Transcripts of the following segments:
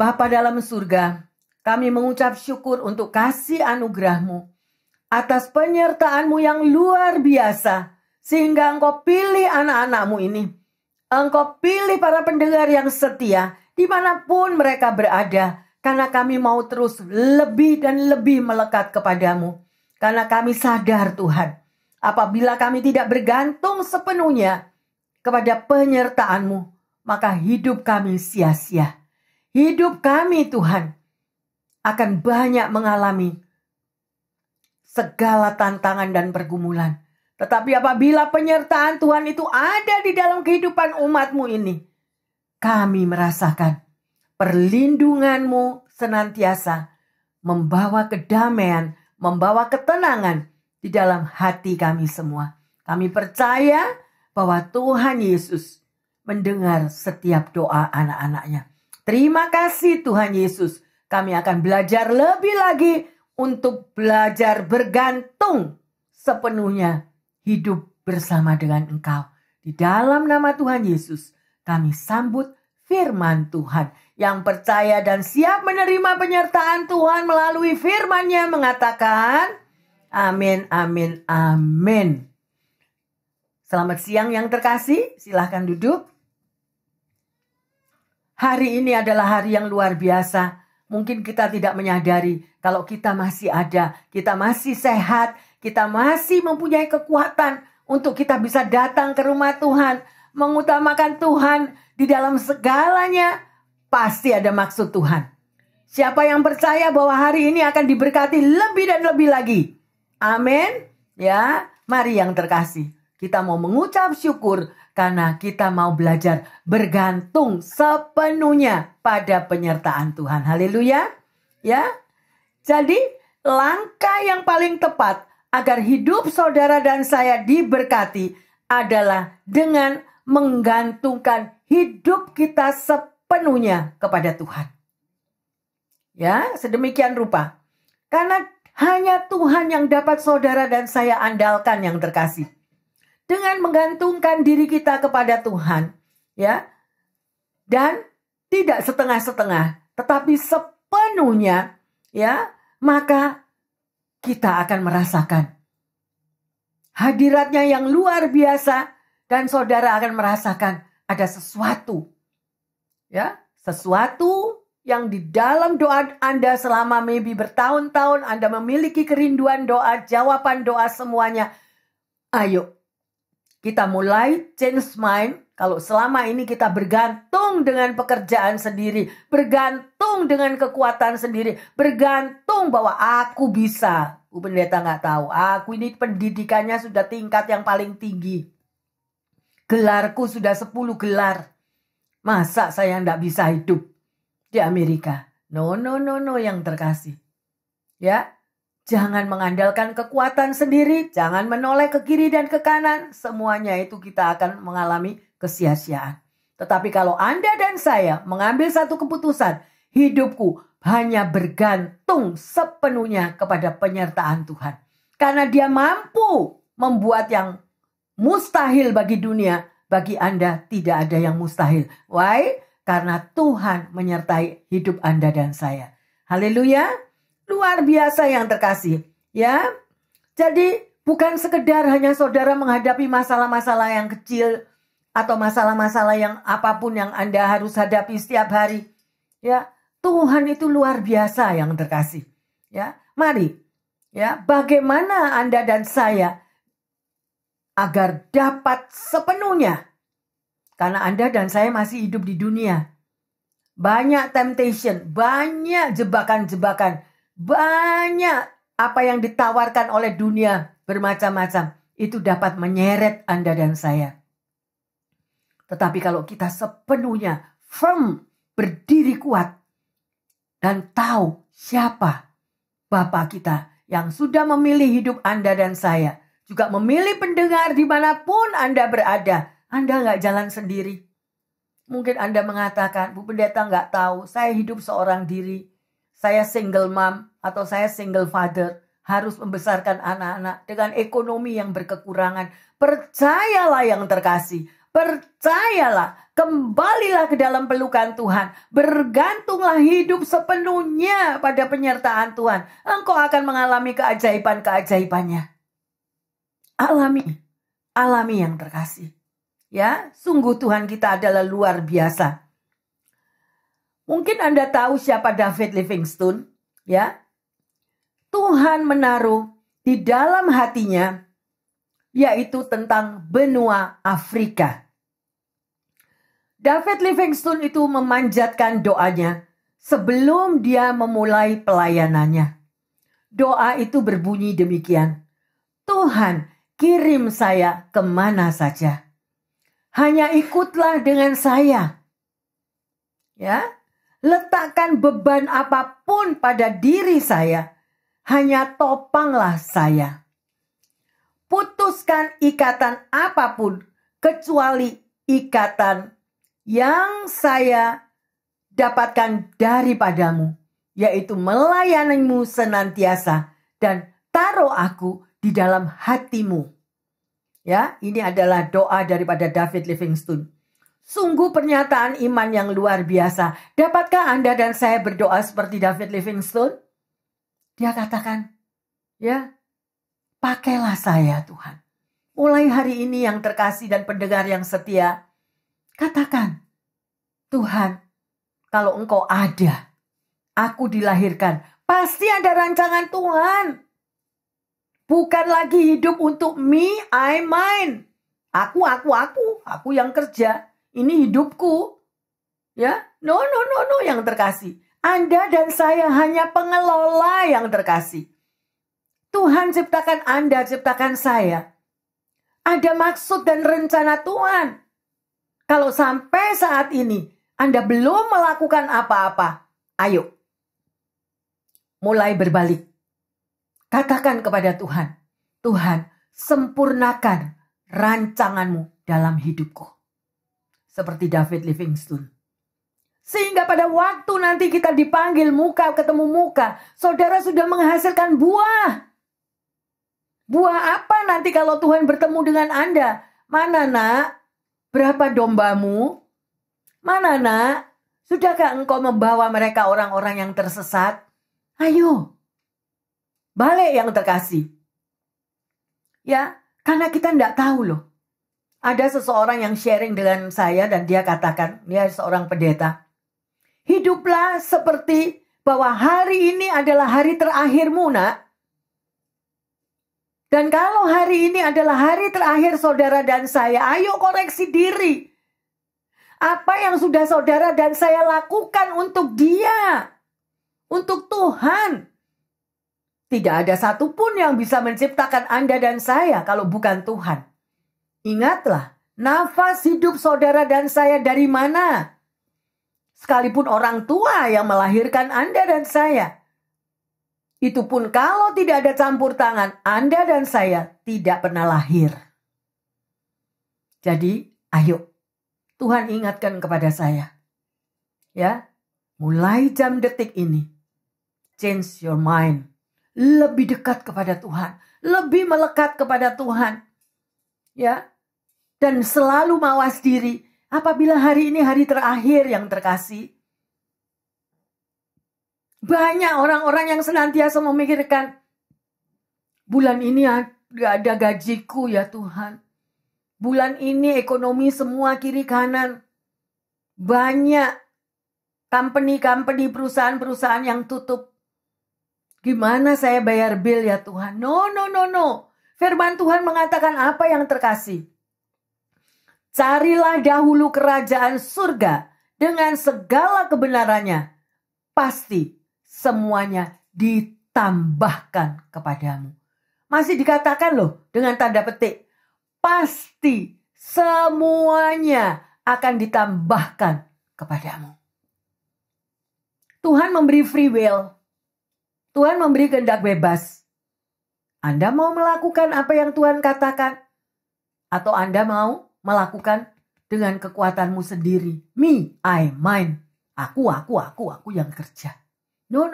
Bapa dalam surga, kami mengucap syukur untuk kasih anugerah-Mu atas penyertaan-Mu yang luar biasa, sehingga Engkau pilih anak-anak-Mu ini. Engkau pilih para pendengar yang setia, dimanapun mereka berada, karena kami mau terus lebih dan lebih melekat kepadamu. Karena kami sadar Tuhan, apabila kami tidak bergantung sepenuhnya kepada penyertaan-Mu, maka hidup kami sia-sia. Hidup kami Tuhan akan banyak mengalami segala tantangan dan pergumulan. Tetapi apabila penyertaan Tuhan itu ada di dalam kehidupan umat-Mu ini, kami merasakan perlindungan-Mu senantiasa membawa kedamaian, membawa ketenangan di dalam hati kami semua. Kami percaya bahwa Tuhan Yesus mendengar setiap doa anak-anak-Nya. Terima kasih Tuhan Yesus. Kami akan belajar lebih lagi untuk belajar bergantung sepenuhnya hidup bersama dengan Engkau. Di dalam nama Tuhan Yesus, kami sambut firman Tuhan. Yang percaya dan siap menerima penyertaan Tuhan melalui firman-Nya mengatakan, amin, amin, amin. Selamat siang yang terkasih, silahkan duduk. Hari ini adalah hari yang luar biasa. Mungkin kita tidak menyadari kalau kita masih ada, kita masih sehat, kita masih mempunyai kekuatan untuk kita bisa datang ke rumah Tuhan, mengutamakan Tuhan di dalam segalanya. Pasti ada maksud Tuhan. Siapa yang percaya bahwa hari ini akan diberkati lebih dan lebih lagi? Amin. Ya, mari yang terkasih, kita mau mengucap syukur karena kita mau belajar bergantung sepenuhnya pada penyertaan Tuhan. Haleluya. Ya. Jadi, langkah yang paling tepat agar hidup saudara dan saya diberkati adalah dengan menggantungkan hidup kita sepenuhnya kepada Tuhan. Ya, sedemikian rupa. Karena hanya Tuhan yang dapat saudara dan saya andalkan yang terkasih. Dengan menggantungkan diri kita kepada Tuhan, ya, dan tidak setengah-setengah, tetapi sepenuhnya, ya, maka kita akan merasakan hadiratnya yang luar biasa dan saudara akan merasakan ada sesuatu, ya, sesuatu yang di dalam doa Anda selama maybe bertahun-tahun Anda memiliki kerinduan doa, jawaban doa semuanya. Ayo, kita mulai change mind. Kalau selama ini kita bergantung dengan pekerjaan sendiri, bergantung dengan kekuatan sendiri, bergantung bahwa aku bisa. Bu Pendeta nggak tahu, aku ini pendidikannya sudah tingkat yang paling tinggi. Gelarku sudah 10 gelar. Masa saya nggak bisa hidup di Amerika? No yang terkasih. Ya. Jangan mengandalkan kekuatan sendiri, jangan menoleh ke kiri dan ke kanan. Semuanya itu kita akan mengalami kesia-siaan. Tetapi kalau Anda dan saya mengambil satu keputusan, hidupku hanya bergantung sepenuhnya kepada penyertaan Tuhan. Karena Dia mampu membuat yang mustahil bagi dunia, bagi Anda tidak ada yang mustahil. Why? Karena Tuhan menyertai hidup Anda dan saya. Haleluya. Luar biasa yang terkasih, ya. Jadi bukan sekedar hanya saudara menghadapi masalah-masalah yang kecil atau masalah-masalah yang apapun yang Anda harus hadapi setiap hari. Ya, Tuhan itu luar biasa yang terkasih. Ya, mari, ya, bagaimana Anda dan saya agar dapat sepenuhnya, karena Anda dan saya masih hidup di dunia. Banyak temptation, banyak jebakan-jebakan. Banyak apa yang ditawarkan oleh dunia bermacam-macam. Itu dapat menyeret Anda dan saya. Tetapi kalau kita sepenuhnya firm, berdiri kuat, dan tahu siapa Bapa kita yang sudah memilih hidup Anda dan saya, juga memilih pendengar dimanapun Anda berada, Anda nggak jalan sendiri. Mungkin Anda mengatakan, Bu Pendeta nggak tahu, saya hidup seorang diri. Saya single mom atau saya single father, harus membesarkan anak-anak dengan ekonomi yang berkekurangan. Percayalah yang terkasih, Percayalah, kembalilah ke dalam pelukan Tuhan. Bergantunglah hidup sepenuhnya pada penyertaan Tuhan. Engkau akan mengalami keajaiban-keajaibannya. Alami yang terkasih. Ya, sungguh Tuhan kita adalah luar biasa. Mungkin Anda tahu siapa David Livingstone, ya. Tuhan menaruh di dalam hatinya, yaitu tentang benua Afrika. David Livingstone itu memanjatkan doanya sebelum dia memulai pelayanannya. Doa itu berbunyi demikian. Tuhan, kirim saya kemana saja. Hanya ikutlah dengan saya. Ya, letakkan beban apapun pada diri saya. Hanya topanglah saya. Putuskan ikatan apapun kecuali ikatan yang saya dapatkan daripadamu, yaitu melayanimu senantiasa dan taruh aku di dalam hatimu. Ya, ini adalah doa daripada David Livingstone. Sungguh pernyataan iman yang luar biasa. Dapatkah Anda dan saya berdoa seperti David Livingstone? Dia katakan, ya, pakailah saya Tuhan. Mulai hari ini yang terkasih dan pendengar yang setia, katakan, Tuhan, kalau Engkau ada, aku dilahirkan, pasti ada rancangan Tuhan. Bukan lagi hidup untuk me, I, mine. Aku yang kerja. Ini hidupku. Ya, no, yang terkasih. Anda dan saya hanya pengelola yang terkasih. Tuhan ciptakan Anda, ciptakan saya. Ada maksud dan rencana Tuhan. Kalau sampai saat ini Anda belum melakukan apa-apa, ayo. Mulai berbalik. Katakan kepada Tuhan, Tuhan, sempurnakan rancanganmu dalam hidupku. Seperti David Livingstone. Sehingga pada waktu nanti kita dipanggil muka ketemu muka, saudara sudah menghasilkan buah. Buah apa nanti kalau Tuhan bertemu dengan Anda? Mana nak? Berapa dombamu? Mana nak? Sudahkah engkau membawa mereka orang-orang yang tersesat? Ayo. Balik yang terkasih. Ya, karena kita tidak tahu loh. Ada seseorang yang sharing dengan saya dan dia katakan, dia seorang pendeta. Hiduplah seperti bahwa hari ini adalah hari terakhirmu, nak. Dan kalau hari ini adalah hari terakhir saudara dan saya, ayo koreksi diri. Apa yang sudah saudara dan saya lakukan untuk dia, untuk Tuhan. Tidak ada satupun yang bisa menciptakan Anda dan saya kalau bukan Tuhan. Ingatlah, nafas hidup saudara dan saya dari mana? Sekalipun orang tua yang melahirkan Anda dan saya. Itu pun kalau tidak ada campur tangan, Anda dan saya tidak pernah lahir. Jadi, ayo. Tuhan ingatkan kepada saya. Ya, mulai jam detik ini. Change your mind. Lebih dekat kepada Tuhan. Lebih melekat kepada Tuhan. Ya, dan selalu mawas diri. Apabila hari ini hari terakhir yang terkasih. Banyak orang-orang yang senantiasa memikirkan, bulan ini gak ada gajiku ya Tuhan. Bulan ini ekonomi semua kiri kanan. Banyak company-company, perusahaan-perusahaan yang tutup. Gimana saya bayar bil ya Tuhan? No. Firman Tuhan mengatakan apa yang terkasih? Carilah dahulu kerajaan surga dengan segala kebenarannya. Pasti semuanya ditambahkan kepadamu. Masih dikatakan loh dengan tanda petik. Pasti semuanya akan ditambahkan kepadamu. Tuhan memberi free will. Tuhan memberi kehendak bebas. Anda mau melakukan apa yang Tuhan katakan? Atau Anda mau melakukan dengan kekuatanmu sendiri? Me, I, mine. Aku yang kerja. No.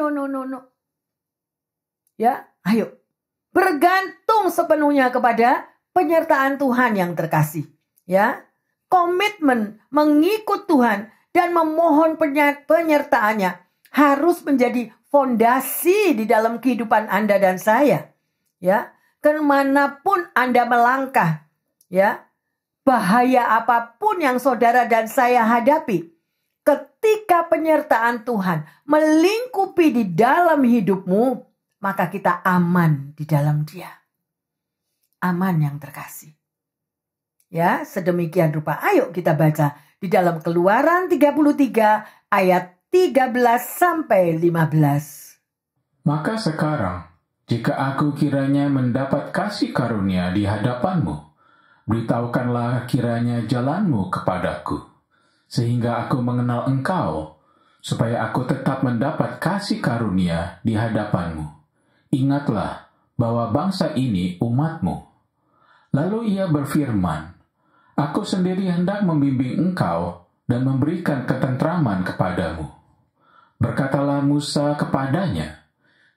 Ya, ayo. Bergantung sepenuhnya kepada penyertaan Tuhan yang terkasih. Ya, komitmen mengikut Tuhan dan memohon penyertaannya harus menjadi fondasi di dalam kehidupan Anda dan saya. Ya, kemanapun Anda melangkah, ya, bahaya apapun yang saudara dan saya hadapi, ketika penyertaan Tuhan melingkupi di dalam hidupmu, maka kita aman di dalam Dia. Aman yang terkasih. Ya, sedemikian rupa. Ayo kita baca di dalam Keluaran 33 ayat 13 sampai 15. Maka sekarang, jika aku kiranya mendapat kasih karunia di hadapanmu, beritahukanlah kiranya jalanmu kepadaku, sehingga aku mengenal engkau, supaya aku tetap mendapat kasih karunia di hadapanmu. Ingatlah bahwa bangsa ini umatmu. Lalu ia berfirman, aku sendiri hendak membimbing engkau dan memberikan ketentraman kepadamu. Berkatalah Musa kepadanya,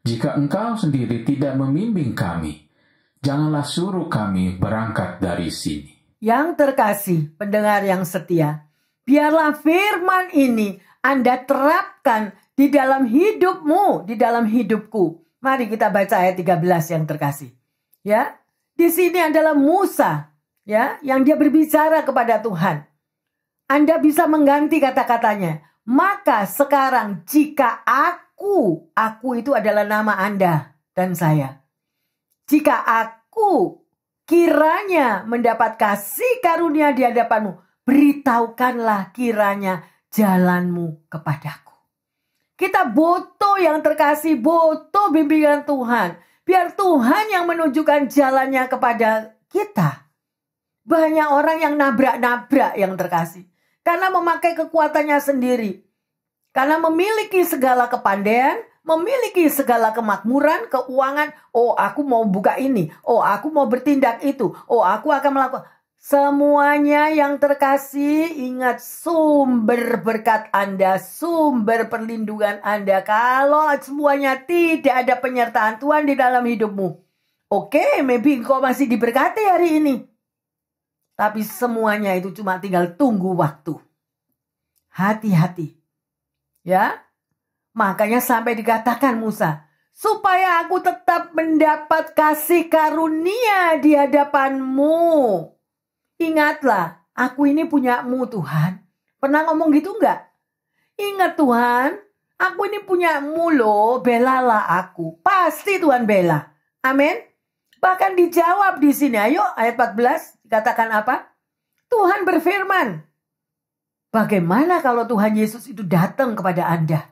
jika engkau sendiri tidak membimbing kami, janganlah suruh kami berangkat dari sini. Yang terkasih, pendengar yang setia, biarlah firman ini Anda terapkan di dalam hidupmu, di dalam hidupku. Mari kita baca ayat 13 yang terkasih. Ya, di sini adalah Musa, ya, yang dia berbicara kepada Tuhan. Anda bisa mengganti kata-katanya. Maka sekarang jika aku itu adalah nama Anda dan saya. Jika aku kiranya mendapat kasih karunia di hadapanmu, beritahukanlah kiranya jalanmu kepadaku. Kita butuh yang terkasih, butuh bimbingan Tuhan. Biar Tuhan yang menunjukkan jalannya kepada kita. Banyak orang yang nabrak-nabrak yang terkasih. Karena memakai kekuatannya sendiri. Karena memiliki segala kepandaian, memiliki segala kemakmuran, keuangan. Oh, aku mau buka ini. Oh, aku mau bertindak itu. Oh, aku akan melakukan. Semuanya yang terkasih, ingat sumber berkat Anda, sumber perlindungan Anda. Kalau semuanya tidak ada penyertaan Tuhan di dalam hidupmu. Oke, maybe engkau masih diberkati hari ini. Tapi semuanya itu cuma tinggal tunggu waktu. Hati-hati. Ya, makanya sampai dikatakan Musa, supaya aku tetap mendapat kasih karunia di hadapanmu. Ingatlah, aku ini punyamu Tuhan. Pernah ngomong gitu enggak? Ingat Tuhan, aku ini punyamu loh, belalah aku. Pasti Tuhan bela. Amin. Bahkan dijawab di sini. Ayo ayat 14 dikatakan apa? Tuhan berfirman. Bagaimana kalau Tuhan Yesus itu datang kepada Anda?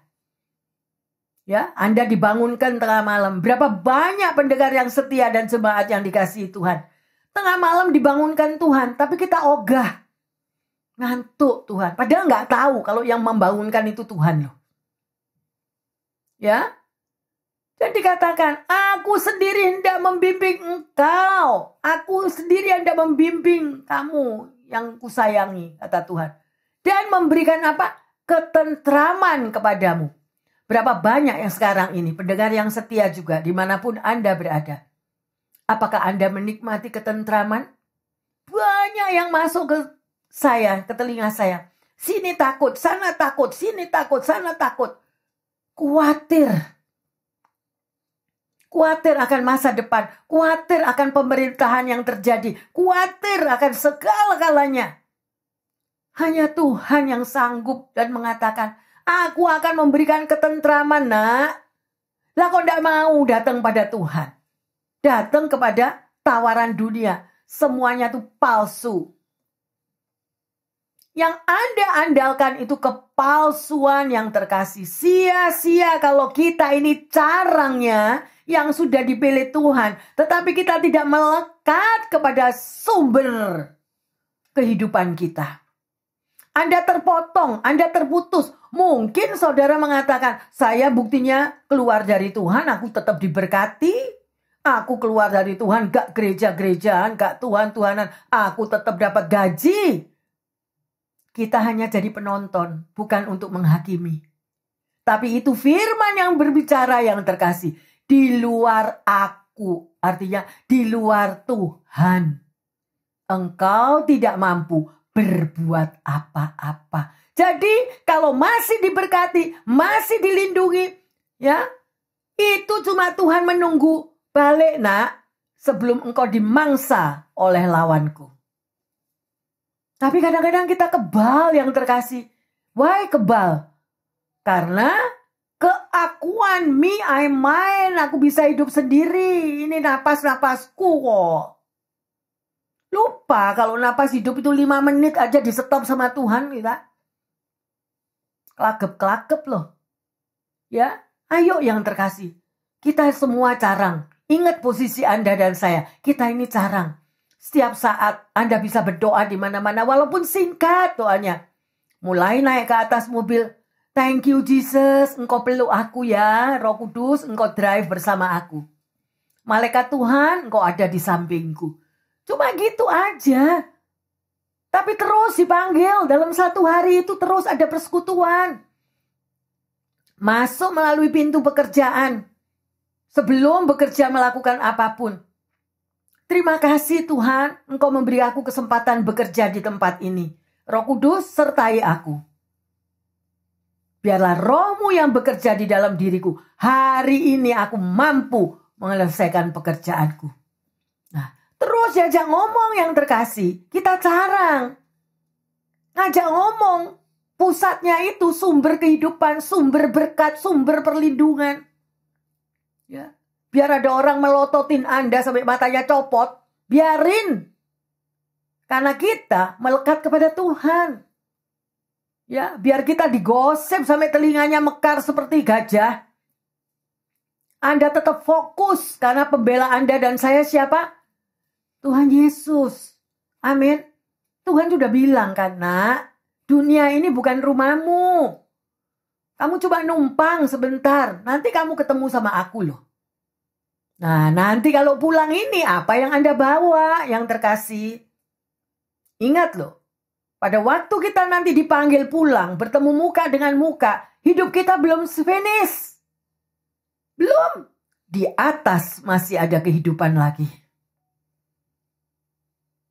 Ya, Anda dibangunkan tengah malam. Berapa banyak pendengar yang setia dan jemaat yang dikasihi Tuhan. Tengah malam dibangunkan Tuhan, tapi kita ogah. Ngantuk Tuhan. Padahal nggak tahu kalau yang membangunkan itu Tuhan loh. Ya. Dan dikatakan, aku sendiri hendak membimbing engkau. Aku sendiri hendak membimbing kamu yang kusayangi, kata Tuhan. Dan memberikan apa? Ketentraman kepadamu. Berapa banyak yang sekarang ini, pendengar yang setia juga, dimanapun Anda berada. Apakah Anda menikmati ketentraman? Banyak yang masuk ke saya, ke telinga saya. Sini takut, sana takut, sini takut, sana takut. Khawatir. Khawatir akan masa depan. Khawatir akan pemerintahan yang terjadi. Khawatir akan segala-galanya. Hanya Tuhan yang sanggup dan mengatakan, aku akan memberikan ketentraman, nak. Lah kok tidak mau datang pada Tuhan? Datang kepada tawaran dunia. Semuanya itu palsu. Yang Anda andalkan itu kepalsuan yang terkasih. Sia-sia kalau kita ini carangnya yang sudah dipilih Tuhan. Tetapi kita tidak melekat kepada sumber kehidupan kita. Anda terpotong, Anda terputus. Mungkin saudara mengatakan, saya buktinya keluar dari Tuhan, aku tetap diberkati. Aku keluar dari Tuhan, gak gereja-gerejaan, gak Tuhan-Tuhanan. Aku tetap dapat gaji. Kita hanya jadi penonton, bukan untuk menghakimi. Tapi itu firman yang berbicara yang terkasih. Di luar aku, artinya di luar Tuhan. Engkau tidak mampu, berbuat apa-apa. Jadi kalau masih diberkati, masih dilindungi, ya, itu cuma Tuhan menunggu balik, nak, sebelum engkau dimangsa oleh lawanku. Tapi kadang-kadang kita kebal yang terkasih. Why kebal? Karena keakuan me, I mine, aku bisa hidup sendiri. Ini napas-napasku kok. Lupa kalau napas hidup itu 5 menit aja di stop sama Tuhan kita. Kelakep-kelakep loh. Ya, ayo yang terkasih. Kita semua carang. Ingat posisi Anda dan saya. Kita ini carang. Setiap saat Anda bisa berdoa di mana-mana walaupun singkat doanya. Mulai naik ke atas mobil. Thank you Jesus, engkau peluk aku ya. Roh Kudus, engkau drive bersama aku. Malaikat Tuhan, engkau ada di sampingku. Cuma gitu aja. Tapi terus dipanggil. Dalam 1 hari itu terus ada persekutuan. Masuk melalui pintu pekerjaan. Sebelum bekerja melakukan apapun. Terima kasih Tuhan, engkau memberi aku kesempatan bekerja di tempat ini. Roh Kudus sertai aku. Biarlah rohmu yang bekerja di dalam diriku. Hari ini aku mampu menyelesaikan pekerjaanku. Nah, terus diajak ngomong yang terkasih. Kita carang. Ngajak ngomong. Pusatnya itu sumber kehidupan, sumber berkat, sumber perlindungan. Ya. Biar ada orang melototin Anda sampai matanya copot. Biarin. Karena kita melekat kepada Tuhan. Ya, biar kita digosip sampai telinganya mekar seperti gajah. Anda tetap fokus karena pembela Anda dan saya siapa? Tuhan Yesus. Amin. Tuhan sudah bilang kan, nak, dunia ini bukan rumahmu. Kamu coba numpang sebentar, nanti kamu ketemu sama aku loh. Nah, nanti kalau pulang ini apa yang Anda bawa yang terkasih? Ingat loh, pada waktu kita nanti dipanggil pulang, bertemu muka dengan muka, hidup kita belum finish. Belum. Di atas masih ada kehidupan lagi.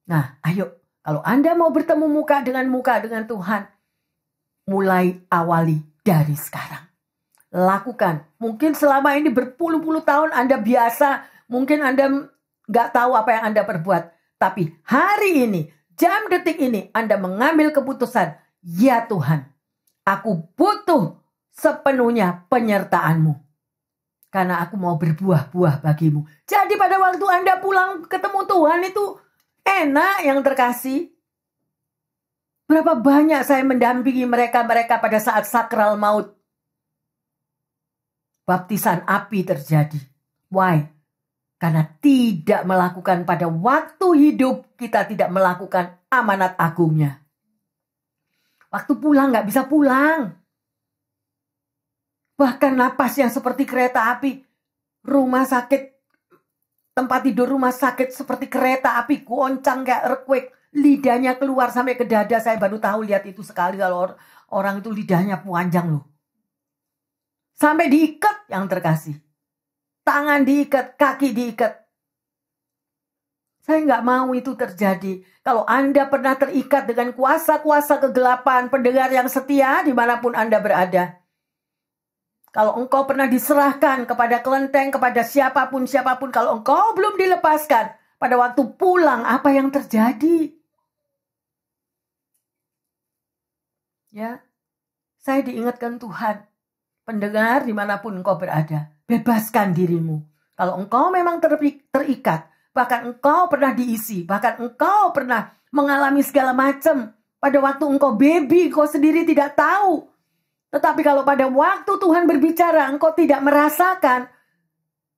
Nah, ayo. Kalau Anda mau bertemu muka dengan Tuhan, mulai awali dari sekarang. Lakukan. Mungkin selama ini berpuluh-puluh tahun Anda biasa, mungkin Anda nggak tahu apa yang Anda perbuat. Tapi hari ini, jam detik ini Anda mengambil keputusan, ya Tuhan, aku butuh sepenuhnya penyertaan-Mu. Karena aku mau berbuah-buah bagimu. Jadi pada waktu Anda pulang ketemu Tuhan itu enak yang terkasih. Berapa banyak saya mendampingi mereka pada saat sakral maut. Baptisan api terjadi. Why? Karena tidak melakukan pada waktu hidup, kita tidak melakukan amanat agungnya. Waktu pulang nggak bisa pulang. Bahkan napas yang seperti kereta api. Rumah sakit, tempat tidur rumah sakit seperti kereta api. Goncang kayak earthquake. Lidahnya keluar sampai ke dada. Saya baru tahu lihat itu sekali kalau orang itu lidahnya panjang loh. Sampai diikat yang terkasih. Tangan diikat, kaki diikat. Saya nggak mau itu terjadi. Kalau Anda pernah terikat dengan kuasa-kuasa kegelapan, pendengar yang setia dimanapun Anda berada. Kalau engkau pernah diserahkan kepada kelenteng, kepada siapapun, kalau engkau belum dilepaskan, pada waktu pulang apa yang terjadi? Ya, saya diingatkan Tuhan. Pendengar dimanapun engkau berada, bebaskan dirimu. Kalau engkau memang terikat, bahkan engkau pernah diisi, bahkan engkau pernah mengalami segala macam. Pada waktu engkau baby, engkau sendiri tidak tahu. Tetapi kalau pada waktu Tuhan berbicara, engkau tidak merasakan,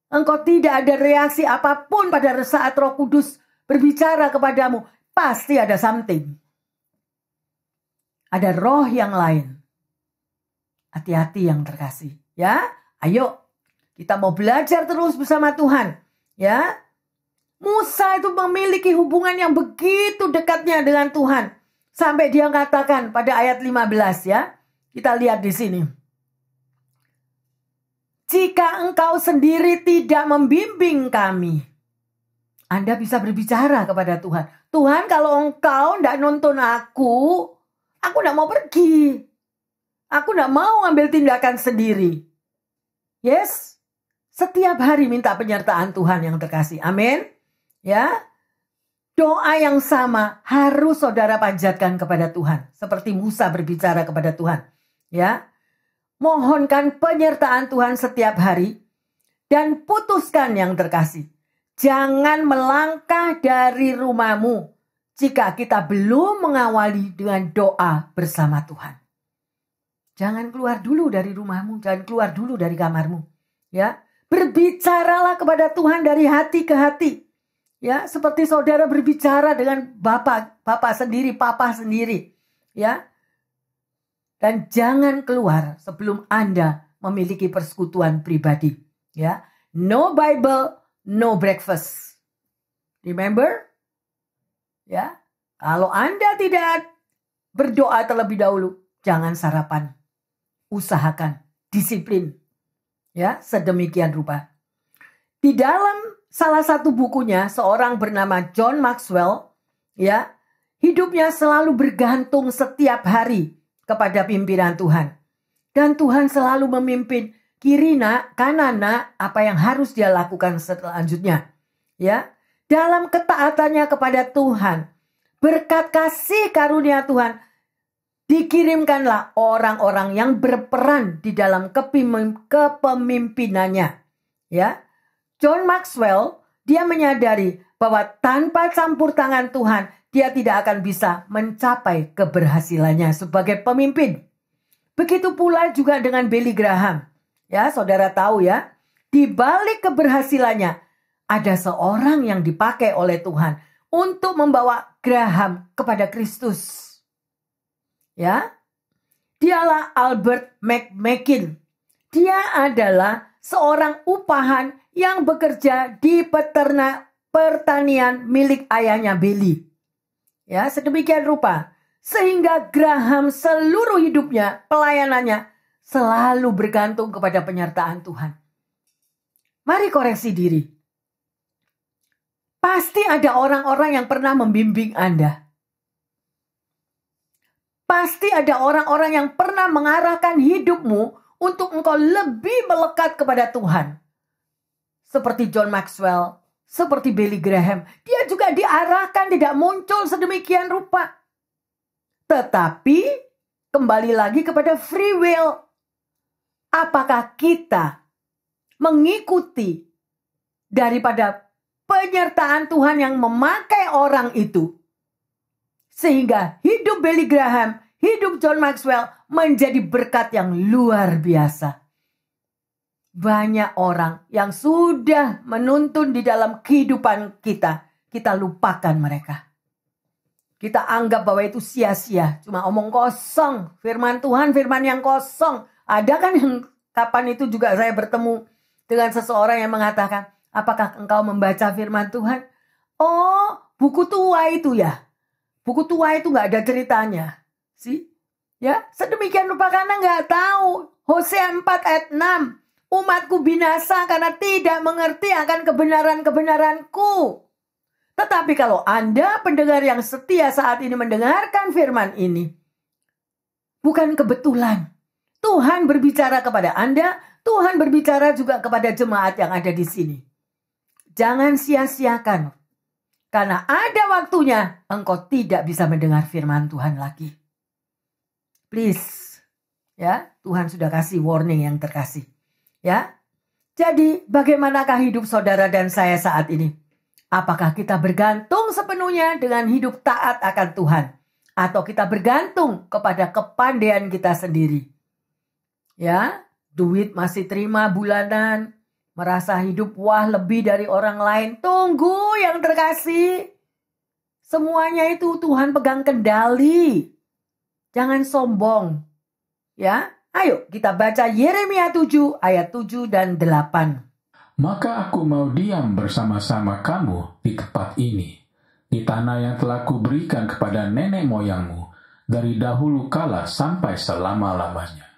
engkau tidak ada reaksi apapun pada saat Roh Kudus berbicara kepadamu, pasti ada something. Ada roh yang lain. Hati-hati yang terkasih, ya. Ayo, kita mau belajar terus bersama Tuhan, ya. Musa itu memiliki hubungan yang begitu dekatnya dengan Tuhan. Sampai dia katakan pada ayat 15, ya. Kita lihat di sini. Jika engkau sendiri tidak membimbing kami, Anda bisa berbicara kepada Tuhan. Tuhan, kalau Engkau tidak nuntun aku tidak mau pergi. Aku tidak mau ambil tindakan sendiri. Yes, setiap hari minta penyertaan Tuhan yang terkasih. Amin. Ya, doa yang sama harus saudara panjatkan kepada Tuhan. Seperti Musa berbicara kepada Tuhan. Ya, mohonkan penyertaan Tuhan setiap hari. Dan putuskan yang terkasih. Jangan melangkah dari rumahmu jika kita belum mengawali dengan doa bersama Tuhan. Jangan keluar dulu dari rumahmu, jangan keluar dulu dari kamarmu. Ya, berbicaralah kepada Tuhan dari hati ke hati. Ya, seperti saudara berbicara dengan bapak sendiri, papa sendiri. Ya. Dan jangan keluar sebelum Anda memiliki persekutuan pribadi. Ya, no Bible, no breakfast. Remember? Ya, kalau Anda tidak berdoa terlebih dahulu, jangan sarapan. Usahakan disiplin. Ya, sedemikian rupa. Di dalam salah satu bukunya, seorang bernama John Maxwell, ya, hidupnya selalu bergantung setiap hari kepada pimpinan Tuhan. Dan Tuhan selalu memimpin kiri nak, kanan nak, apa yang harus dia lakukan selanjutnya. Ya, dalam ketaatannya kepada Tuhan, berkat kasih karunia Tuhan, dikirimkanlah orang-orang yang berperan di dalam kepemimpinannya. Ya, John Maxwell, dia menyadari bahwa tanpa campur tangan Tuhan, dia tidak akan bisa mencapai keberhasilannya sebagai pemimpin. Begitu pula juga dengan Billy Graham. Ya, saudara tahu ya, di balik keberhasilannya ada seorang yang dipakai oleh Tuhan untuk membawa Graham kepada Kristus. Ya, dialah Albert McMakin. Dia adalah seorang upahan yang bekerja di pertanian milik ayahnya Billy. Ya, sedemikian rupa sehingga Graham seluruh hidupnya, pelayanannya selalu bergantung kepada penyertaan Tuhan. Mari koreksi diri. Pasti ada orang-orang yang pernah membimbing Anda. Pasti ada orang-orang yang pernah mengarahkan hidupmu untuk engkau lebih melekat kepada Tuhan. Seperti John Maxwell, seperti Billy Graham. Dia juga diarahkan, tidak muncul sedemikian rupa. Tetapi kembali lagi kepada free will. Apakah kita mengikuti daripada penyertaan Tuhan yang memakai orang itu? Sehingga hidup Billy Graham, hidup John Maxwell menjadi berkat yang luar biasa. Banyak orang yang sudah menuntun di dalam kehidupan kita, kita lupakan mereka. Kita anggap bahwa itu sia-sia, cuma omong kosong, firman Tuhan, firman yang kosong. Ada kan yang kapan itu juga saya bertemu dengan seseorang yang mengatakan, apakah engkau membaca firman Tuhan? Oh, buku tua itu ya. Buku tua itu gak ada ceritanya. Ya, sedemikian rupa karena gak tahu. Hosea 4 ayat 6. Umatku binasa karena tidak mengerti akan kebenaran-kebenaranku. Tetapi kalau Anda pendengar yang setia saat ini mendengarkan firman ini, bukan kebetulan. Tuhan berbicara kepada Anda, Tuhan berbicara juga kepada jemaat yang ada di sini. Jangan sia-siakan. Karena ada waktunya engkau tidak bisa mendengar firman Tuhan lagi. Please. Ya, Tuhan sudah kasih warning yang terkasih. Ya. Jadi bagaimanakah hidup saudara dan saya saat ini? Apakah kita bergantung sepenuhnya dengan hidup taat akan Tuhan? Atau kita bergantung kepada kepandaian kita sendiri? Ya, duit masih terima bulanan, merasa hidup wah lebih dari orang lain. Tunggu yang terkasih. Semuanya itu Tuhan pegang kendali. Jangan sombong. Ya, ayo kita baca Yeremia 7 ayat 7 dan 8. Maka aku mau diam bersama-sama kamu di tempat ini, di tanah yang telah kuberikan kepada nenek moyangmu dari dahulu kala sampai selama-lamanya.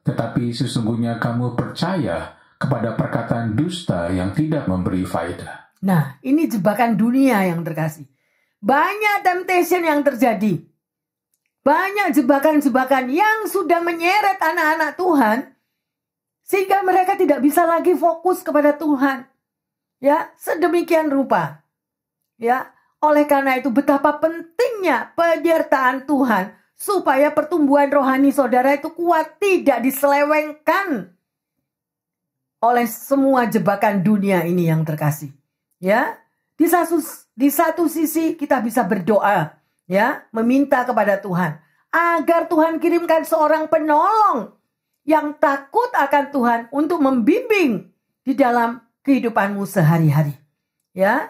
Tetapi sesungguhnya kamu percaya kepada perkataan dusta yang tidak memberi faedah. Nah, ini jebakan dunia yang terkasih. Banyak temptation yang terjadi. Banyak jebakan-jebakan yang sudah menyeret anak-anak Tuhan. Sehingga mereka tidak bisa lagi fokus kepada Tuhan. Ya, sedemikian rupa. Ya, oleh karena itu betapa pentingnya penyertaan Tuhan. Supaya pertumbuhan rohani saudara itu kuat. Tidak diselewengkan oleh semua jebakan dunia ini yang terkasih. Ya, di satu sisi kita bisa berdoa, ya, meminta kepada Tuhan agar Tuhan kirimkan seorang penolong yang takut akan Tuhan untuk membimbing di dalam kehidupanmu sehari-hari. Ya,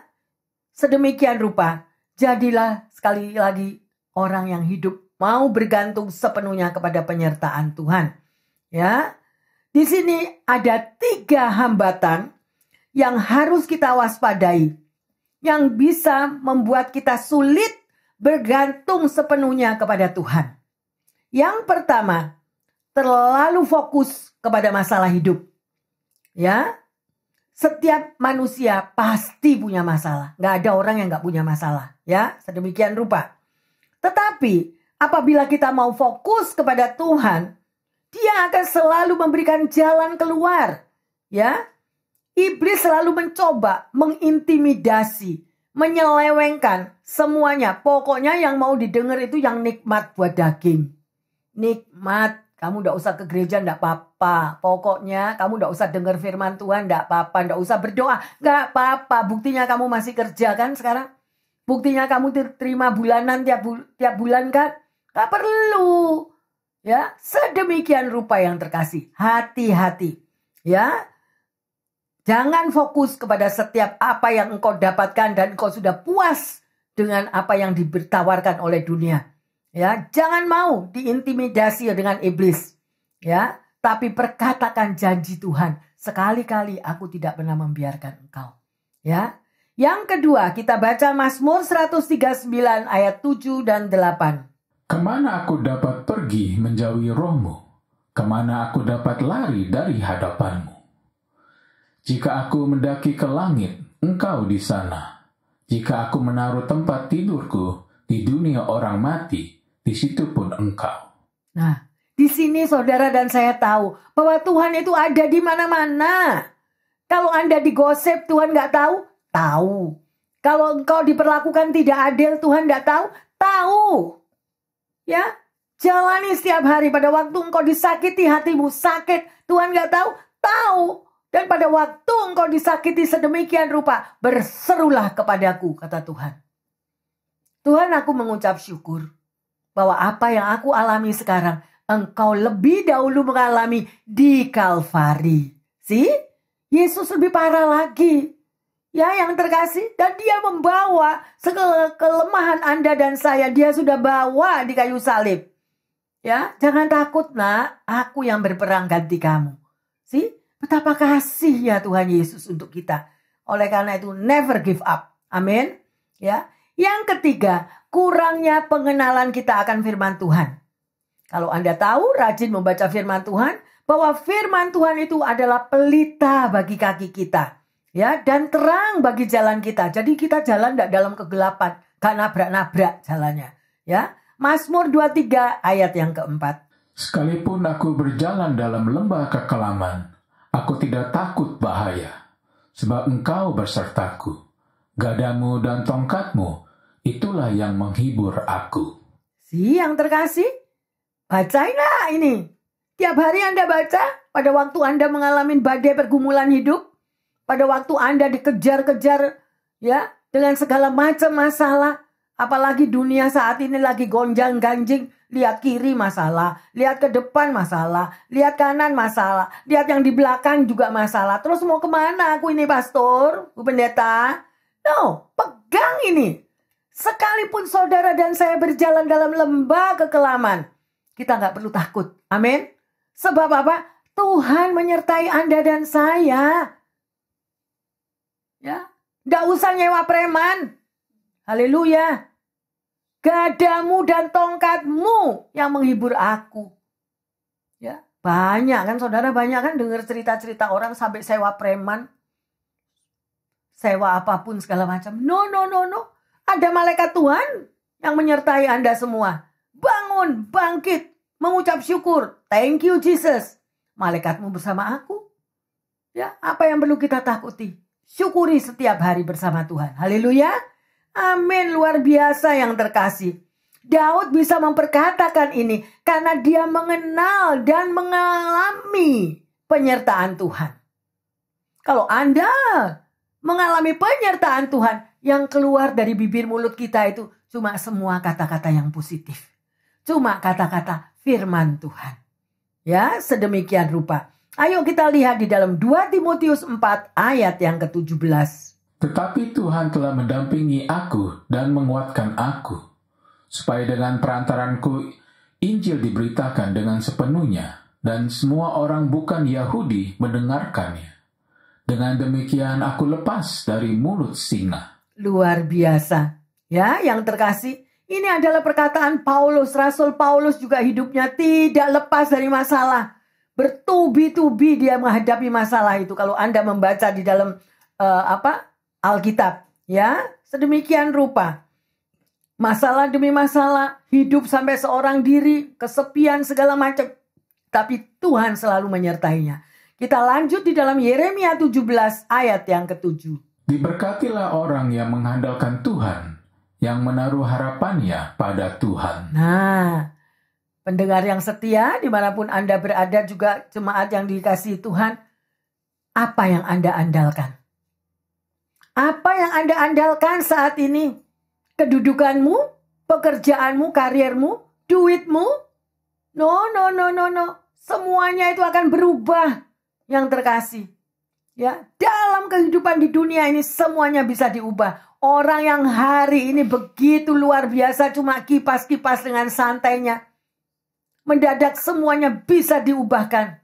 sedemikian rupa jadilah sekali lagi orang yang hidup mau bergantung sepenuhnya kepada penyertaan Tuhan. Ya, di sini ada 3 hambatan yang harus kita waspadai, yang bisa membuat kita sulit bergantung sepenuhnya kepada Tuhan. Yang pertama, terlalu fokus kepada masalah hidup. Ya, setiap manusia pasti punya masalah. Gak ada orang yang gak punya masalah. Ya, sedemikian rupa. Tetapi apabila kita mau fokus kepada Tuhan, Dia akan selalu memberikan jalan keluar. Ya, iblis selalu mencoba mengintimidasi, menyelewengkan semuanya. Pokoknya yang mau didengar itu yang nikmat buat daging. Nikmat, kamu tidak usah ke gereja, tidak apa-apa. Pokoknya kamu tidak usah dengar firman Tuhan, tidak apa-apa. Tidak usah berdoa, tidak apa-apa. Buktinya kamu masih kerja kan sekarang? Buktinya kamu terima bulanan tiap bulan kan? Tidak perlu. Ya, sedemikian rupa yang terkasih. Hati-hati. Ya, jangan fokus kepada setiap apa yang engkau dapatkan dan engkau sudah puas dengan apa yang ditawarkan oleh dunia. Ya, jangan mau diintimidasi dengan iblis. Ya, tapi perkatakan janji Tuhan. Sekali-kali aku tidak pernah membiarkan engkau. Ya. Yang kedua, kita baca Mazmur 139 ayat 7 dan 8. Kemana aku dapat pergi menjauhi rohmu? Kemana aku dapat lari dari hadapanmu? Jika aku mendaki ke langit, engkau di sana. Jika aku menaruh tempat tidurku di dunia orang mati, di situ pun engkau. Nah, di sini saudara dan saya tahu bahwa Tuhan itu ada di mana-mana. Kalau Anda digosip, Tuhan nggak tahu? Tahu. Kalau engkau diperlakukan tidak adil, Tuhan nggak tahu? Tahu. Ya, jalani setiap hari. Pada waktu engkau disakiti, hatimu sakit, Tuhan nggak tahu? Tahu. Dan pada waktu engkau disakiti sedemikian rupa, berserulah kepadaku, kata Tuhan. Tuhan, aku mengucap syukur bahwa apa yang aku alami sekarang, engkau lebih dahulu mengalami di Kalvari. See? Yesus lebih parah lagi. Ya, yang terkasih. Dan dia membawa segala kelemahan Anda dan saya. Dia sudah bawa di kayu salib. Ya, jangan takut nak. Aku yang berperang ganti kamu. See? Betapa kasihnya Tuhan Yesus untuk kita. Oleh karena itu, never give up. Amin. Ya. Yang ketiga, kurangnya pengenalan kita akan firman Tuhan. Kalau Anda tahu, rajin membaca firman Tuhan, bahwa firman Tuhan itu adalah pelita bagi kaki kita. Ya, dan terang bagi jalan kita. Jadi kita jalan tidak dalam kegelapan. Gak nabrak-nabrak jalannya. Ya. Mazmur 23 ayat yang keempat. Sekalipun aku berjalan dalam lembah kekelaman, aku tidak takut bahaya, sebab engkau bersertaku. Gadamu dan tongkatmu, itulah yang menghibur aku. Yang terkasih, bacainlah ini. Tiap hari Anda baca, pada waktu Anda mengalami badai pergumulan hidup, pada waktu Anda dikejar-kejar ya dengan segala macam masalah, apalagi dunia saat ini lagi gonjang-ganjing. Lihat kiri masalah, lihat ke depan masalah, lihat kanan masalah, lihat yang di belakang juga masalah. Terus mau kemana aku ini pastor, Bu Pendeta? No, pegang ini. Sekalipun saudara dan saya berjalan dalam lembah kekelaman, kita nggak perlu takut. Amin. Sebab apa? Tuhan menyertai Anda dan saya. Ya, nggak usah nyewa preman. Haleluya. Gadamu dan tongkatmu yang menghibur aku. Ya, banyak kan saudara, banyak kan dengar cerita-cerita orang sampai sewa preman. sewa apapun segala macam. No. Ada malaikat Tuhan yang menyertai Anda semua. Bangun, bangkit, mengucap syukur. Thank you Jesus. Malaikatmu bersama aku. Ya, apa yang perlu kita takuti? Syukuri setiap hari bersama Tuhan. Haleluya. Amin, luar biasa yang terkasih. Daud bisa memperkatakan ini karena dia mengenal dan mengalami penyertaan Tuhan. Kalau Anda mengalami penyertaan Tuhan, yang keluar dari bibir mulut kita itu cuma semua kata-kata yang positif. Cuma kata-kata firman Tuhan. Ya, sedemikian rupa. Ayo kita lihat di dalam 2 Timotius 4 ayat yang ke-17. Tetapi Tuhan telah mendampingi aku dan menguatkan aku, supaya dengan perantaranku Injil diberitakan dengan sepenuhnya, dan semua orang bukan Yahudi mendengarkannya. Dengan demikian aku lepas dari mulut singa. Luar biasa. Ya, yang terkasih, ini adalah perkataan Paulus. Rasul Paulus juga hidupnya tidak lepas dari masalah. Bertubi-tubi dia menghadapi masalah itu. Kalau Anda membaca di dalam Alkitab, ya, sedemikian rupa. Masalah demi masalah, hidup sampai seorang diri, kesepian segala macam. Tapi Tuhan selalu menyertainya. Kita lanjut di dalam Yeremia 17 ayat yang ke-7. Diberkatilah orang yang mengandalkan Tuhan, yang menaruh harapannya pada Tuhan. Nah, pendengar yang setia, dimanapun Anda berada, juga jemaat yang dikasihi Tuhan, apa yang Anda andalkan? Apa yang Anda andalkan saat ini? Kedudukanmu, pekerjaanmu, kariermu, duitmu? No. Semuanya itu akan berubah, yang terkasih. Ya, dalam kehidupan di dunia ini semuanya bisa diubah. Orang yang hari ini begitu luar biasa, cuma kipas-kipas dengan santainya, mendadak semuanya bisa diubahkan.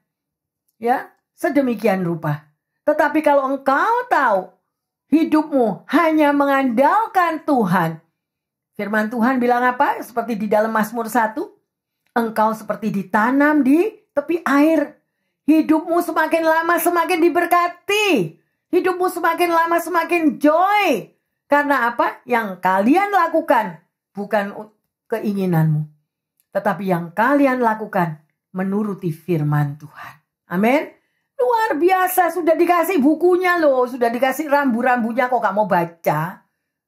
Ya, sedemikian rupa. Tetapi kalau engkau tahu hidupmu hanya mengandalkan Tuhan. Firman Tuhan bilang apa? Seperti di dalam Mazmur 1. Engkau seperti ditanam di tepi air. Hidupmu semakin lama semakin diberkati. Hidupmu semakin lama semakin joy. Karena apa? Yang kalian lakukan bukan keinginanmu. Tetapi yang kalian lakukan menuruti firman Tuhan. Amin. Luar biasa, sudah dikasih bukunya loh, sudah dikasih rambu-rambunya, kok gak mau baca?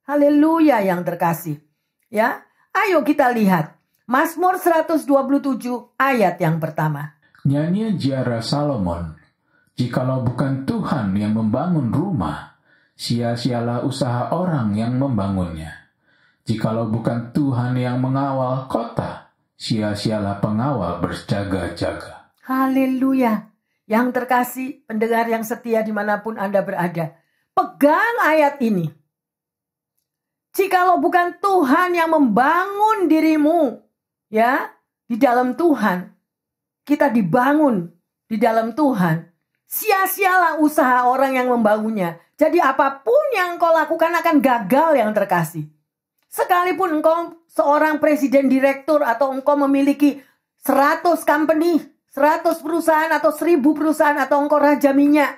Haleluya yang terkasih. Ya, ayo kita lihat Mazmur 127 ayat yang pertama. Nyanyian Ziarah Salomon. Jikalau bukan Tuhan yang membangun rumah, sia-sialah usaha orang yang membangunnya. Jikalau bukan Tuhan yang mengawal kota, sia-sialah pengawal berjaga-jaga. Haleluya. Yang terkasih, pendengar yang setia dimanapun Anda berada, pegang ayat ini. Jikalau bukan Tuhan yang membangun dirimu, ya, di dalam Tuhan, kita dibangun di dalam Tuhan, sia-sialah usaha orang yang membangunnya. Jadi apapun yang engkau lakukan akan gagal, yang terkasih. Sekalipun engkau seorang presiden direktur atau engkau memiliki 100 company, 100 perusahaan atau 1000 perusahaan atau engkau raja minyak.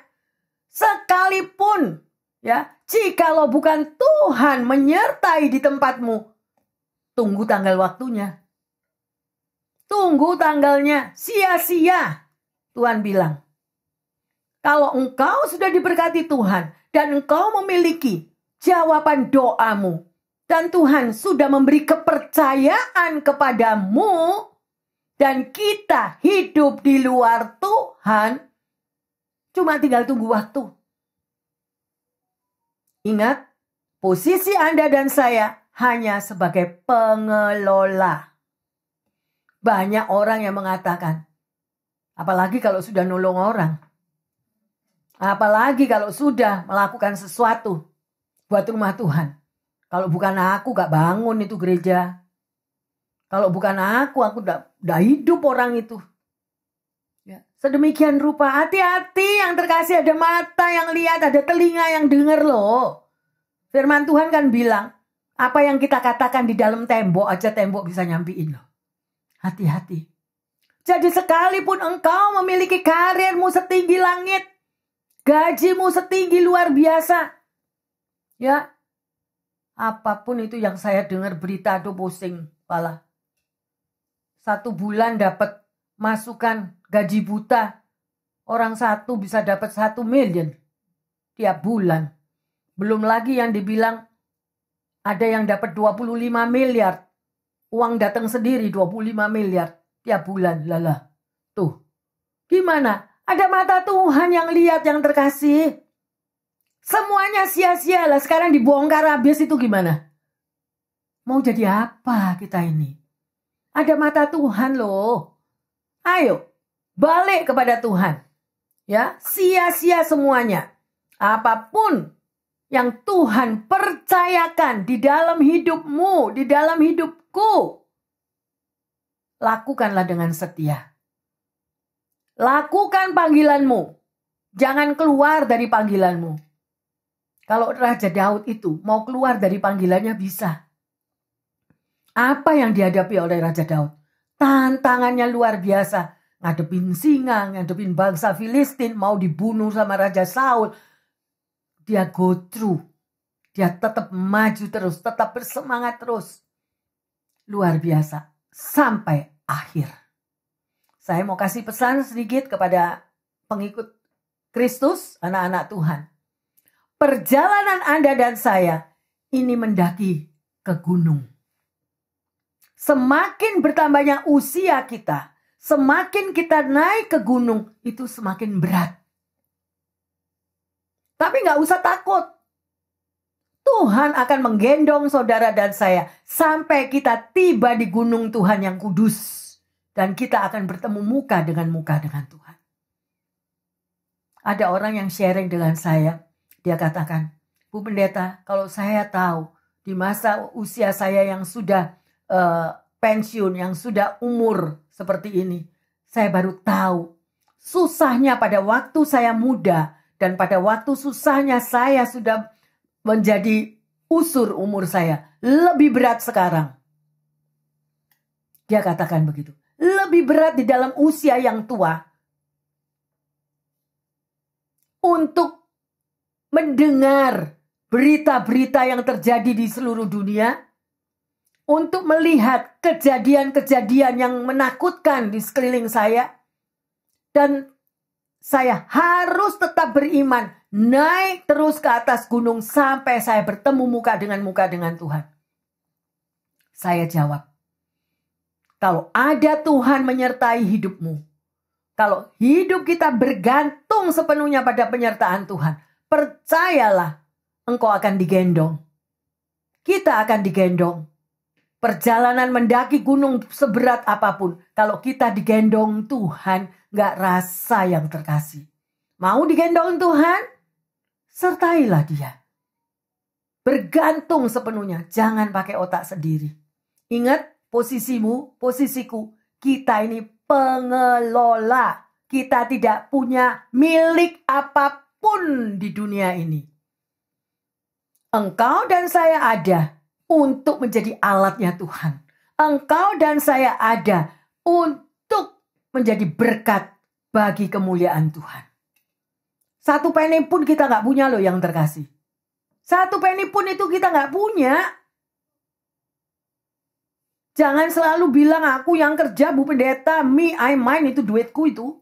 Sekalipun, ya, jikalau bukan Tuhan menyertai di tempatmu, tunggu tanggal waktunya. Tunggu tanggalnya, sia-sia. Tuhan bilang, kalau engkau sudah diberkati Tuhan dan engkau memiliki jawaban doamu dan Tuhan sudah memberi kepercayaan kepadamu, dan kita hidup di luar Tuhan, cuma tinggal tunggu waktu. Ingat, posisi Anda dan saya hanya sebagai pengelola. Banyak orang yang mengatakan, apalagi kalau sudah nolong orang, apalagi kalau sudah melakukan sesuatu buat rumah Tuhan. Kalau bukan aku gak bangun itu gereja. Kalau bukan aku udah hidup orang itu. Ya. Sedemikian rupa, hati-hati yang terkasih, ada mata yang lihat, ada telinga yang dengar loh. Firman Tuhan kan bilang, apa yang kita katakan di dalam tembok aja tembok bisa nyampiin loh. Hati-hati. Jadi sekalipun engkau memiliki karirmu setinggi langit, gajimu setinggi luar biasa, Ya, apapun itu yang saya dengar berita, aduh pusing kepala. 1 bulan dapat masukan gaji buta. Orang satu bisa dapat 1 million tiap bulan. Belum lagi yang dibilang ada yang dapat 25 miliar. Uang datang sendiri 25 miliar tiap bulan. Lala. Tuh. Gimana? Ada mata Tuhan yang lihat, yang terkasih. Semuanya sia-sia lah. Sekarang dibongkar habis itu gimana? Mau jadi apa kita ini? Ada mata Tuhan loh. Ayo, balik kepada Tuhan. Ya, sia-sia semuanya. Apapun yang Tuhan percayakan di dalam hidupmu, di dalam hidupku, lakukanlah dengan setia. Lakukan panggilanmu. Jangan keluar dari panggilanmu. Kalau Raja Daud itu mau keluar dari panggilannya bisa. Apa yang dihadapi oleh Raja Daud? Tantangannya luar biasa. Ngadepin singa, ngadepin bangsa Filistin, mau dibunuh sama Raja Saul. Dia go through. Dia tetap maju terus, tetap bersemangat terus. Luar biasa. Sampai akhir. Saya mau kasih pesan sedikit kepada pengikut Kristus, anak-anak Tuhan. Perjalanan Anda dan saya ini mendaki ke gunung. Semakin bertambahnya usia kita, semakin kita naik ke gunung, itu semakin berat. Tapi gak usah takut. Tuhan akan menggendong saudara dan saya sampai kita tiba di gunung Tuhan yang kudus. Dan kita akan bertemu muka dengan Tuhan. Ada orang yang sharing dengan saya. Dia katakan, Bu Pendeta, kalau saya tahu di masa usia saya yang sudah pensiun, yang sudah umur seperti ini, saya baru tahu susahnya pada waktu saya muda dan pada waktu susahnya saya sudah menjadi usur umur saya. Lebih berat sekarang. Dia katakan begitu. Lebih berat di dalam usia yang tua untuk mendengar berita-berita yang terjadi di seluruh dunia, untuk melihat kejadian-kejadian yang menakutkan di sekeliling saya, dan saya harus tetap beriman, naik terus ke atas gunung sampai saya bertemu muka dengan Tuhan. Saya jawab, kalau ada Tuhan menyertai hidupmu, kalau hidup kita bergantung sepenuhnya pada penyertaan Tuhan, percayalah, engkau akan digendong. Kita akan digendong. Perjalanan mendaki gunung seberat apapun, kalau kita digendong Tuhan, gak rasa yang terkasih. Mau digendong Tuhan? Sertailah dia. Bergantung sepenuhnya, jangan pakai otak sendiri. Ingat, posisimu, posisiku, kita ini pengelola. Kita tidak punya milik apapun di dunia ini. Engkau dan saya ada untuk menjadi alatnya Tuhan. Engkau dan saya ada untuk menjadi berkat bagi kemuliaan Tuhan. 1 penny pun kita gak punya loh yang terkasih. 1 penny pun itu kita gak punya. Jangan selalu bilang aku yang kerja Bu Pendeta, me, I, mine, itu duitku itu.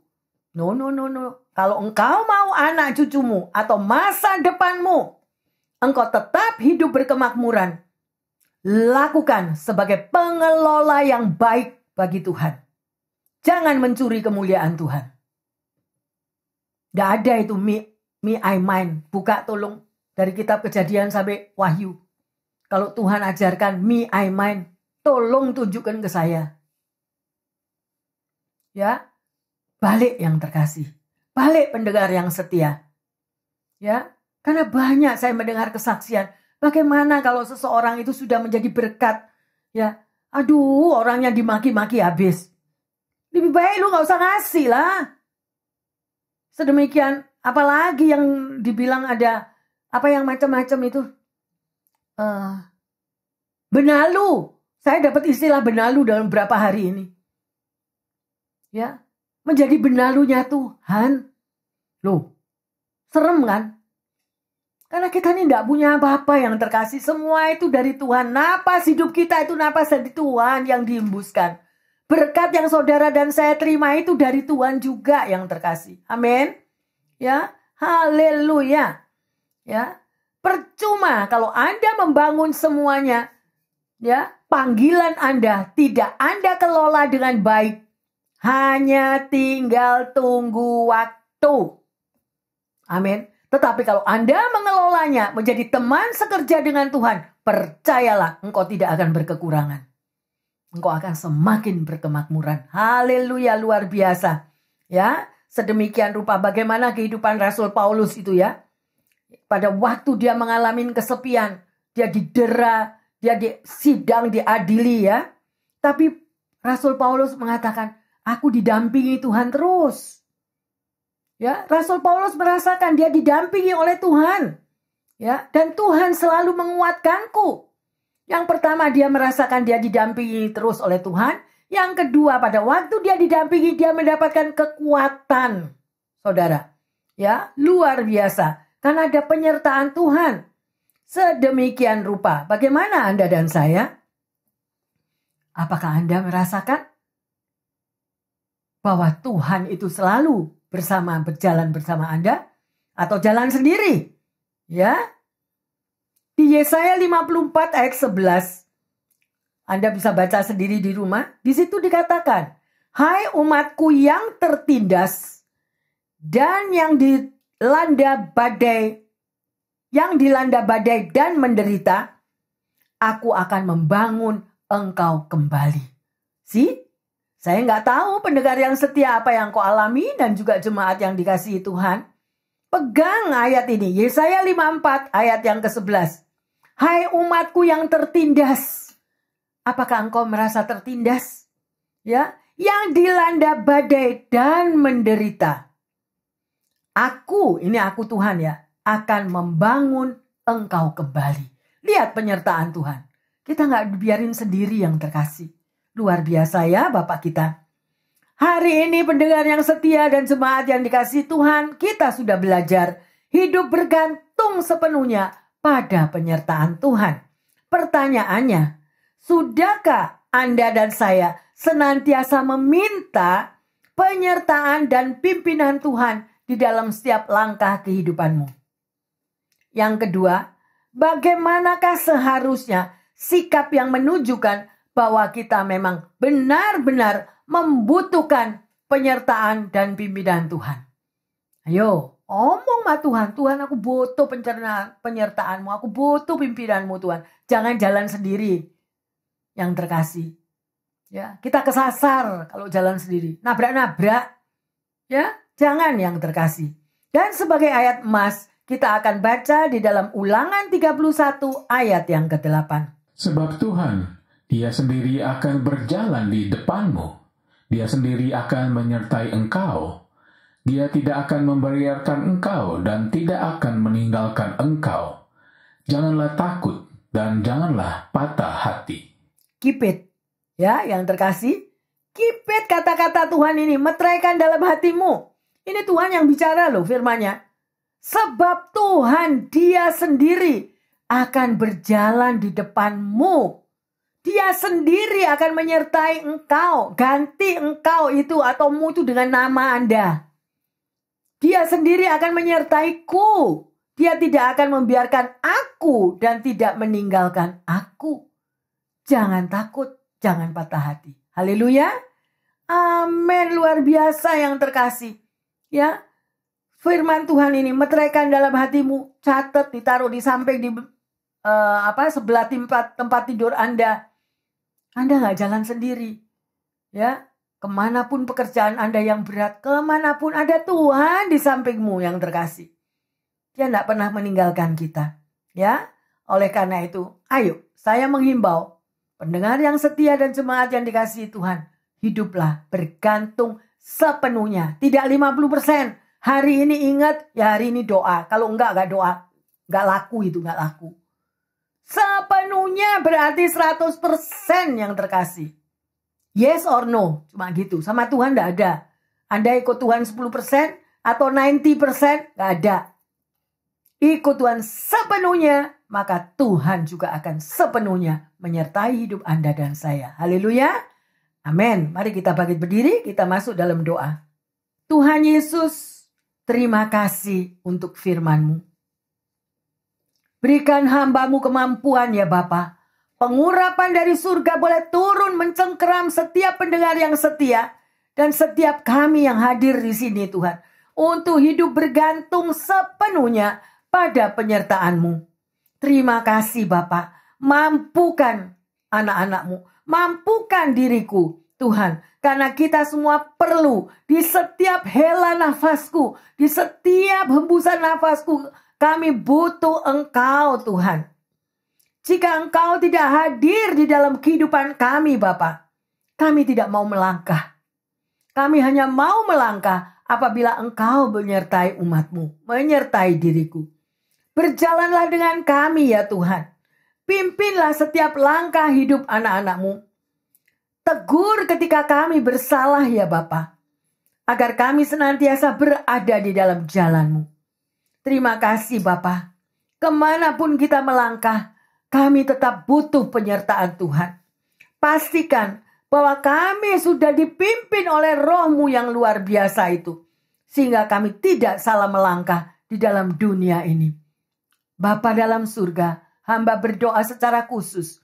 No. Kalau engkau mau anak cucumu atau masa depanmu, engkau tetap hidup berkemakmuran, lakukan sebagai pengelola yang baik bagi Tuhan. Jangan mencuri kemuliaan Tuhan. Gak ada itu me, I, mine. Buka tolong dari kitab Kejadian sampai Wahyu. Kalau Tuhan ajarkan me, I, mine, tolong tunjukkan ke saya. Ya, balik yang terkasih. Balik pendengar yang setia. Ya, karena banyak saya mendengar kesaksian. Bagaimana kalau seseorang itu sudah menjadi berkat. Ya, aduh, orangnya dimaki-maki habis. Lebih baik lu gak usah ngasih lah. Sedemikian, apalagi yang dibilang ada, apa yang macam-macam itu. Benalu. Saya dapat istilah benalu dalam beberapa hari ini. Ya, menjadi benalunya Tuhan. Loh, serem kan? Karena kita ini tidak punya apa-apa yang terkasih. Semua itu dari Tuhan. Napas hidup kita itu napas dari Tuhan yang dihembuskan. Berkat yang saudara dan saya terima itu dari Tuhan juga yang terkasih. Amin. Ya, haleluya. Ya, percuma kalau Anda membangun semuanya, ya, panggilan Anda tidak Anda kelola dengan baik. Hanya tinggal tunggu waktu. Amin. Tetapi kalau Anda mengelolanya menjadi teman sekerja dengan Tuhan, percayalah engkau tidak akan berkekurangan. Engkau akan semakin berkemakmuran. Haleluya, luar biasa. Ya, sedemikian rupa bagaimana kehidupan Rasul Paulus itu ya. Pada waktu dia mengalami kesepian, dia didera, dia disidang, diadili ya. Tapi Rasul Paulus mengatakan, aku didampingi Tuhan terus. Ya, Rasul Paulus merasakan dia didampingi oleh Tuhan. Ya, dan Tuhan selalu menguatkanku. Yang pertama dia merasakan dia didampingi terus oleh Tuhan. Yang kedua pada waktu dia didampingi dia mendapatkan kekuatan. Saudara, ya, luar biasa. Karena ada penyertaan Tuhan. Sedemikian rupa. Bagaimana Anda dan saya? Apakah Anda merasakan bahwa Tuhan itu selalu berjalan bersama Anda? Atau jalan sendiri? Ya. Di Yesaya 54 ayat 11. Anda bisa baca sendiri di rumah. Di situ dikatakan, hai umatku yang tertindas dan yang dilanda badai dan menderita, aku akan membangun engkau kembali. Saya nggak tahu pendengar yang setia apa yang kau alami dan juga jemaat yang dikasihi Tuhan. Pegang ayat ini, Yesaya 54 ayat yang ke-11. Hai umatku yang tertindas. Apakah engkau merasa tertindas? Ya, yang dilanda badai dan menderita. Aku Tuhan ya, akan membangun engkau kembali. Lihat penyertaan Tuhan. Kita nggak biarin sendiri yang terkasih. Luar biasa ya Bapak kita. Hari ini pendengar yang setia dan jemaat yang dikasihi Tuhan, kita sudah belajar hidup bergantung sepenuhnya pada penyertaan Tuhan. Pertanyaannya, sudahkah Anda dan saya senantiasa meminta penyertaan dan pimpinan Tuhan di dalam setiap langkah kehidupanmu? Yang kedua, bagaimanakah seharusnya sikap yang menunjukkan bahwa kita memang benar-benar membutuhkan penyertaan dan pimpinan Tuhan? Ayo, omong sama Tuhan. Tuhan, aku butuh penyertaanmu. Aku butuh pimpinanmu Tuhan. Jangan jalan sendiri yang terkasih. Ya, kita kesasar kalau jalan sendiri. Nabrak-nabrak. Ya, jangan yang terkasih. Dan sebagai ayat emas, kita akan baca di dalam Ulangan 31 ayat yang ke-8. Sebab Tuhan, Dia sendiri akan berjalan di depanmu. Dia sendiri akan menyertai engkau. Dia tidak akan membiarkan engkau dan tidak akan meninggalkan engkau. Janganlah takut dan janganlah patah hati. Keep it. Ya, yang terkasih. Keep it kata-kata Tuhan ini. Meteraikan dalam hatimu. Ini Tuhan yang bicara loh firman-Nya. Sebab Tuhan Dia sendiri akan berjalan di depanmu. Dia sendiri akan menyertai engkau. Ganti engkau itu atau mu itu dengan nama Anda. Dia sendiri akan menyertaiku. Dia tidak akan membiarkan aku dan tidak meninggalkan aku. Jangan takut, jangan patah hati. Haleluya. Amin, luar biasa yang terkasih. Ya. Firman Tuhan ini meteraikan dalam hatimu, catat, ditaruh di samping di sebelah tempat tidur Anda. Anda nggak jalan sendiri. Ya. Kemanapun pekerjaan Anda yang berat, kemanapun ada Tuhan di sampingmu yang terkasih. Dia tidak pernah meninggalkan kita. Ya, oleh karena itu, ayo saya menghimbau pendengar yang setia dan jemaat yang dikasihi Tuhan, hiduplah bergantung sepenuhnya. Tidak 50%. Hari ini ingat, ya hari ini doa. Kalau enggak doa. Enggak laku itu, enggak laku. Sepenuhnya berarti 100% yang terkasih. Yes or no, cuma gitu. Sama Tuhan enggak ada. Anda ikut Tuhan 10% atau 90% enggak ada. ikut Tuhan sepenuhnya, maka Tuhan juga akan sepenuhnya menyertai hidup Anda dan saya. Haleluya. Amin. Mari kita bangkit berdiri, kita masuk dalam doa. Tuhan Yesus, terima kasih untuk firman-Mu. Berikan hamba-Mu kemampuan ya Bapa. Pengurapan dari surga boleh turun mencengkeram setiap pendengar yang setia. Dan setiap kami yang hadir di sini Tuhan. Untuk hidup bergantung sepenuhnya pada penyertaan-Mu. Terima kasih Bapa. Mampukan anak-anak-Mu. Mampukan diriku Tuhan. Karena kita semua perlu di setiap hela nafasku. Di setiap hembusan nafasku. Kami butuh Engkau Tuhan. Jika Engkau tidak hadir di dalam kehidupan kami Bapa, kami tidak mau melangkah. Kami hanya mau melangkah apabila Engkau menyertai umat-Mu, menyertai diriku. Berjalanlah dengan kami ya Tuhan. Pimpinlah setiap langkah hidup anak-anak-Mu. Tegur ketika kami bersalah ya Bapa, agar kami senantiasa berada di dalam jalan-Mu. Terima kasih Bapa. Kemanapun kita melangkah, kami tetap butuh penyertaan Tuhan. Pastikan bahwa kami sudah dipimpin oleh Roh-Mu yang luar biasa itu. Sehingga kami tidak salah melangkah di dalam dunia ini. Bapa dalam surga, hamba berdoa secara khusus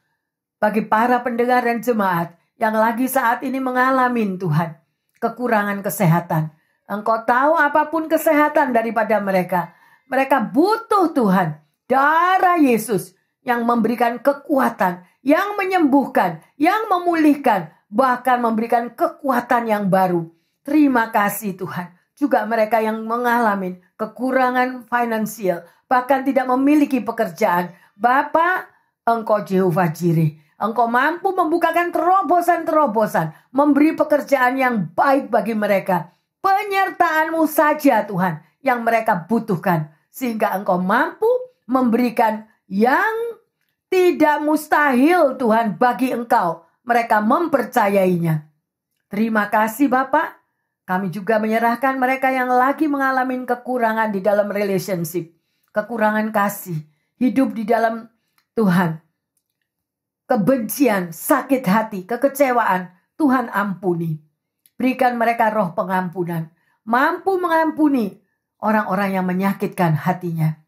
bagi para pendengar dan jemaat yang lagi saat ini mengalami Tuhan kekurangan kesehatan. Engkau tahu apapun kesehatan daripada mereka. Mereka butuh Tuhan, darah Yesus yang memberikan kekuatan, yang menyembuhkan, yang memulihkan, bahkan memberikan kekuatan yang baru. Terima kasih Tuhan. Juga mereka yang mengalami kekurangan finansial, bahkan tidak memiliki pekerjaan. Bapa, Engkau Jehovah Jireh. Engkau mampu membukakan terobosan-terobosan, memberi pekerjaan yang baik bagi mereka. Penyertaan-Mu saja Tuhan yang mereka butuhkan. Sehingga Engkau mampu memberikan yang tidak mustahil Tuhan bagi Engkau. Mereka mempercayainya. Terima kasih Bapa. Kami juga menyerahkan mereka yang lagi mengalami kekurangan di dalam relationship. Kekurangan kasih. Hidup di dalam Tuhan. Kebencian, sakit hati, kekecewaan. Tuhan ampuni. Berikan mereka roh pengampunan. Mampu mengampuni orang-orang yang menyakitkan hatinya.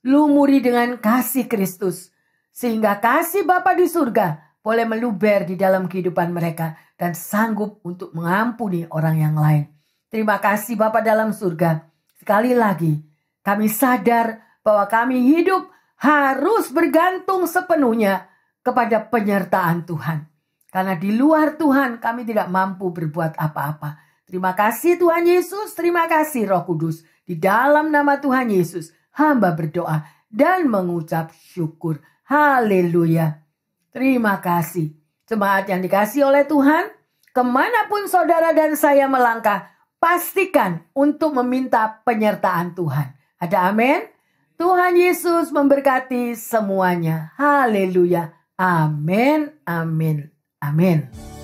Lumuri dengan kasih Kristus. Sehingga kasih Bapa di surga boleh meluber di dalam kehidupan mereka. Dan sanggup untuk mengampuni orang yang lain. Terima kasih Bapa dalam surga. Sekali lagi kami sadar bahwa kami hidup harus bergantung sepenuhnya kepada penyertaan Tuhan. Karena di luar Tuhan kami tidak mampu berbuat apa-apa. Terima kasih Tuhan Yesus. Terima kasih Roh Kudus. Di dalam nama Tuhan Yesus, hamba berdoa dan mengucap syukur. Haleluya. Terima kasih. Jemaat yang dikasihi oleh Tuhan, kemanapun saudara dan saya melangkah, pastikan untuk meminta penyertaan Tuhan. Ada amin? Tuhan Yesus memberkati semuanya. Haleluya. Amin, amin, amin.